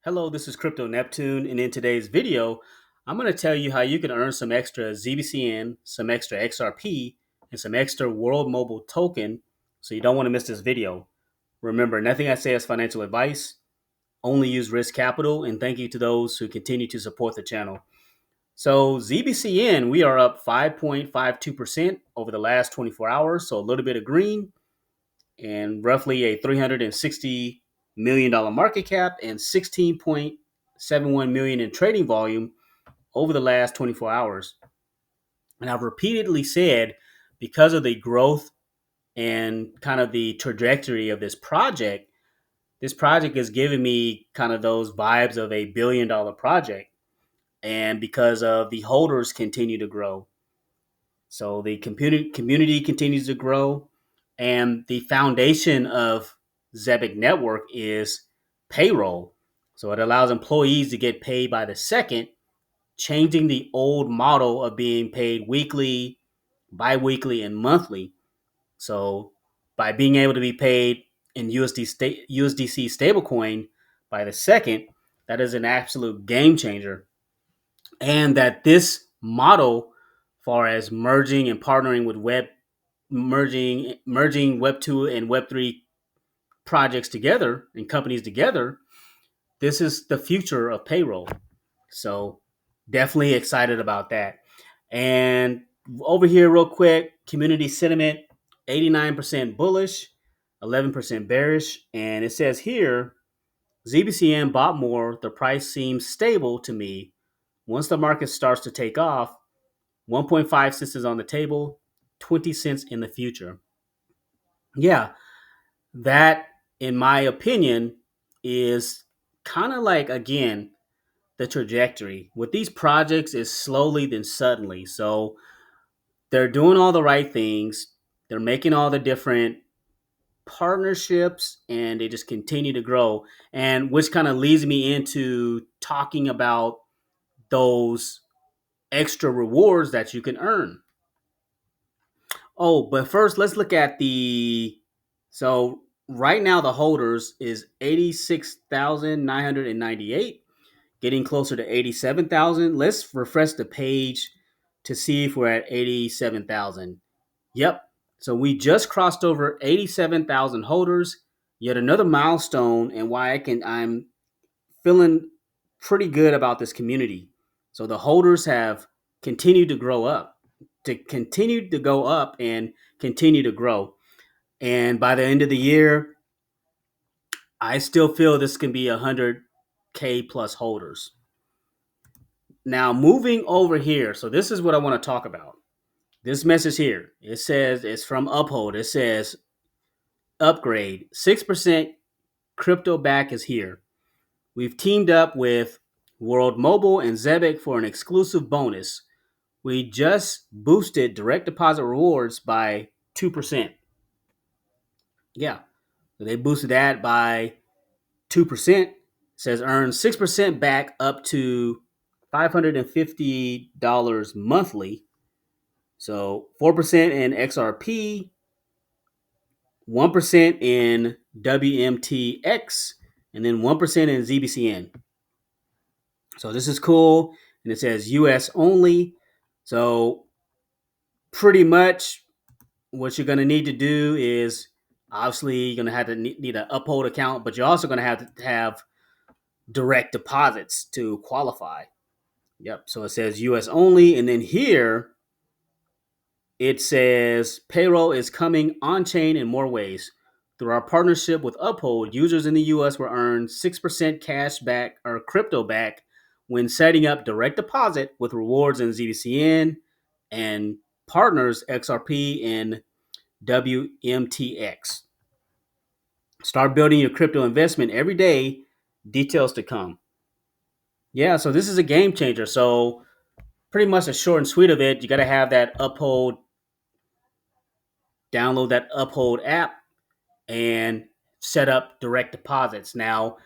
Hello, this is Crypto Neptune, and in today's video, I'm going to tell you how you can earn some extra ZBCN, some extra XRP, and some extra World Mobile token, so you don't want to miss this video. Remember, nothing I say is financial advice, only use risk capital, and thank you to those who continue to support the channel. So ZBCN, we are up 5.52% over the last 24 hours, so a little bit of green, and roughly a $360 million market cap and 16.71 million in trading volume over the last 24 hours. And I've repeatedly said, because of the growth and kind of the trajectory of this project is giving me kind of those vibes of a $1 billion project. And because of the holders continue to grow, so the community continues to grow, and the foundation of Zebec network is payroll. So it allows employees to get paid by the second, changing the old model of being paid weekly, biweekly, and monthly. So by being able to be paid in USDC stablecoin by the second, that is an absolute game changer. And that this model, far as merging and partnering with merging Web 2 and Web 3 projects together and companies together, this is the future of payroll. So definitely excited about that. And over here, real quick, community sentiment 89% bullish, 11% bearish. And it says here, ZBCN bought more. The price seems stable to me. Once the market starts to take off, 1.5 cents is on the table, 20 cents in the future. Yeah, that, in my opinion, is kind of like, again, the trajectory. With these projects is slowly then suddenly. So they're doing all the right things. They're making all the different partnerships and they just continue to grow. And which kind of leads me into talking about those extra rewards that you can earn. Oh, but first let's look at so right now the holders is 86,998, getting closer to 87,000. Let's refresh the page to see if we're at 87,000. Yep. So we just crossed over 87,000 holders, yet another milestone, and I'm feeling pretty good about this community. So the holders have continued to grow up, to continue to go up and continue to grow. And by the end of the year, I still feel this can be 100K plus holders. Now, moving over here. So this is what I want to talk about. This message here, it says it's from Uphold. It says upgrade 6% crypto back is here. We've teamed up with World Mobile and Zebec for an exclusive bonus. We just boosted direct deposit rewards by 2%. Yeah. So they boosted that by 2%. It says earn 6% back up to $550 monthly. So 4% in XRP, 1% in WMTx, and then 1% in ZBCN. So this is cool. And it says US only. So pretty much what you're going to need to do is, obviously you're going to have to need an Uphold account, but you're also going to have direct deposits to qualify. Yep. So it says US only. And then here it says payroll is coming on chain in more ways. Through our partnership with Uphold, users in the US will earn 6% cash back or crypto back when setting up direct deposit with rewards in ZBCN and partners XRP and WMTx. Start building your crypto investment every day. Details to come. Yeah, so this is a game changer. So pretty much the short and sweet of it, you got to have that Uphold, download that Uphold app and set up direct deposits. Now,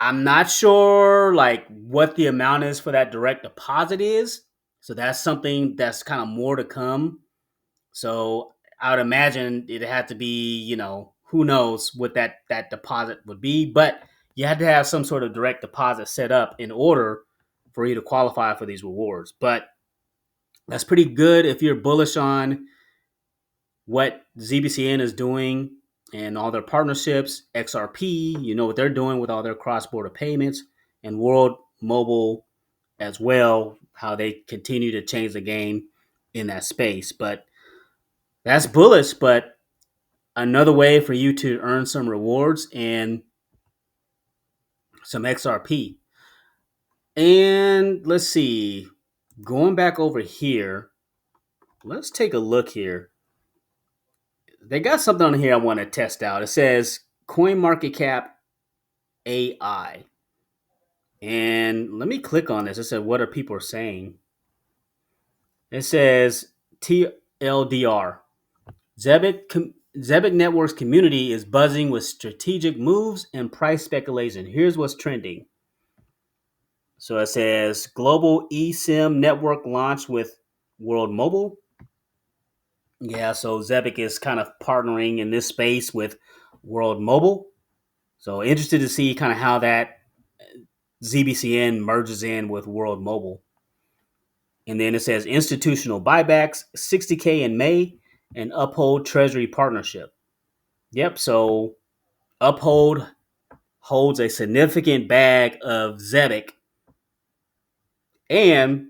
I'm not sure like what the amount is for that direct deposit is. So that's something that's kind of more to come. So I would imagine it had to be, who knows what that deposit would be. But you had to have some sort of direct deposit set up in order for you to qualify for these rewards. But that's pretty good if you're bullish on what ZBCN is doing and all their partnerships. XRP, you know what they're doing with all their cross-border payments, and World Mobile as well, how they continue to change the game in that space. But that's bullish, but another way for you to earn some rewards and some XRP. And let's see, going back over here, let's take a look here. They got something on here I want to test out. It says CoinMarketCap AI. And let me click on this. It said, what are people saying? It says TLDR. Zebec Network's community is buzzing with strategic moves and price speculation. Here's what's trending. So it says global eSIM network launched with World Mobile. Yeah, so Zebec is kind of partnering in this space with World Mobile. So interested to see kind of how that ZBCN merges in with World Mobile. And then it says institutional buybacks, 60K in May, and Uphold Treasury partnership. Yep, so Uphold holds a significant bag of Zebec, and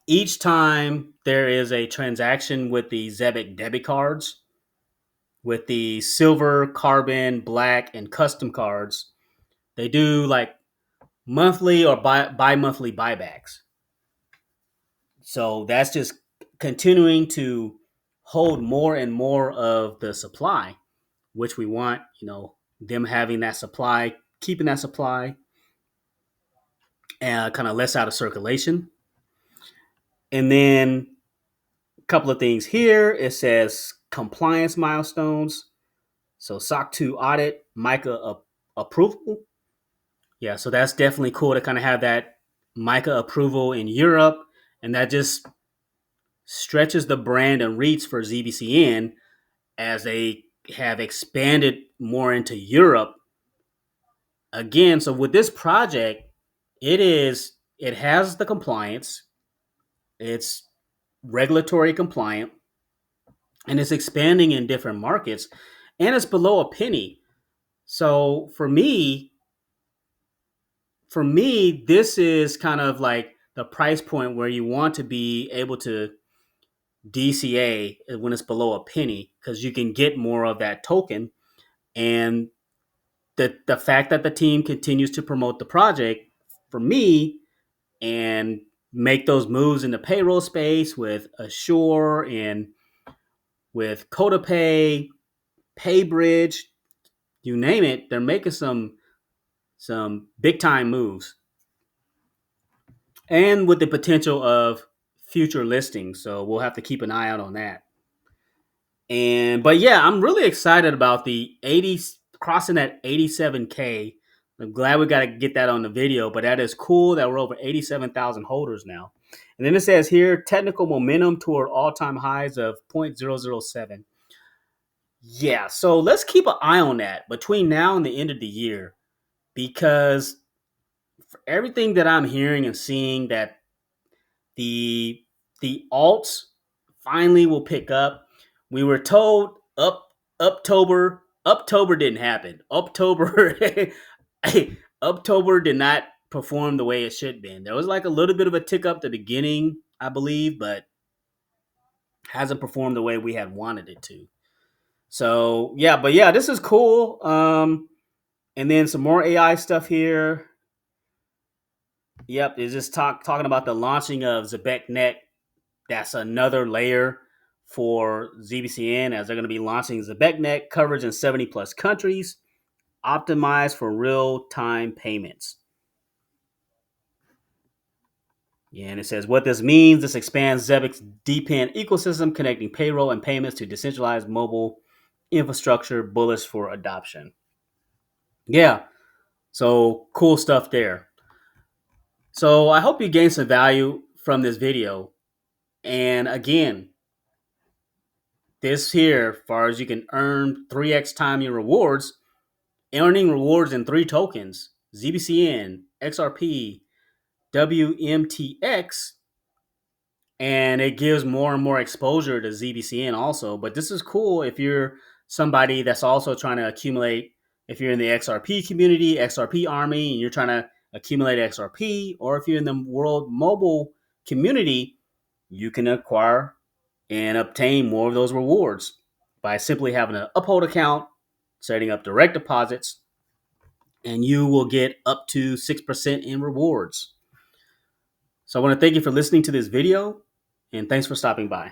each time there is a transaction with the Zebec debit cards, with the silver, carbon, black, and custom cards, they do like monthly or bi-monthly buybacks. So that's just continuing to hold more and more of the supply, which we want, them having that supply, keeping that supply, and kind of less out of circulation. And then a couple of things here. It says compliance milestones. So SOC 2 audit, MiCA approval. Yeah, so that's definitely cool to kind of have that MiCA approval in Europe. And that just stretches the brand and reach for ZBCN as they have expanded more into Europe. Again, so with this project, it has the compliance, it's regulatory compliant, and it's expanding in different markets, and it's below a penny. So for me, this is kind of like the price point where you want to be able to DCA when it's below a penny because you can get more of that token. And the fact that the team continues to promote the project for me and make those moves in the payroll space with Assure and with CodaPay, PayBridge, you name it, they're making some big time moves, and with the potential of future listings. So we'll have to keep an eye out on that. And but yeah, I'm really excited about the 80 crossing that 87K. I'm glad we got to get that on the video, but that is cool that we're over 87,000 holders now. And then it says here technical momentum toward all-time highs of 0.007. Yeah, so let's keep an eye on that between now and the end of the year, because for everything that I'm hearing and seeing that the the alts finally will pick up. We were told October didn't happen. October did not perform the way it should have been. There was like a little bit of a tick up at the beginning, I believe, but hasn't performed the way we had wanted it to. So yeah, but yeah, this is cool. And then some more AI stuff here. Yep, it's just talking about the launching of ZebecNet. That's another layer for ZBCN as they're going to be launching ZebecNet coverage in 70 plus countries, optimized for real time payments. Yeah, and it says what this means. This expands Zebec's DPN ecosystem, connecting payroll and payments to decentralized mobile infrastructure, bullish for adoption. Yeah, so cool stuff there. So I hope you gained some value from this video. And again, this here, as far as you can earn 3x time your rewards, earning rewards in 3 tokens: ZBCN, XRP, WMTx, and it gives more and more exposure to ZBCN also. But this is cool if you're somebody that's also trying to accumulate, if you're in the XRP community, XRP army, and you're trying to accumulate XRP, or if you're in the world mobile community, you can acquire and obtain more of those rewards by simply having an Uphold account, setting up direct deposits, and you will get up to 6% in rewards. So I want to thank you for listening to this video, and thanks for stopping by.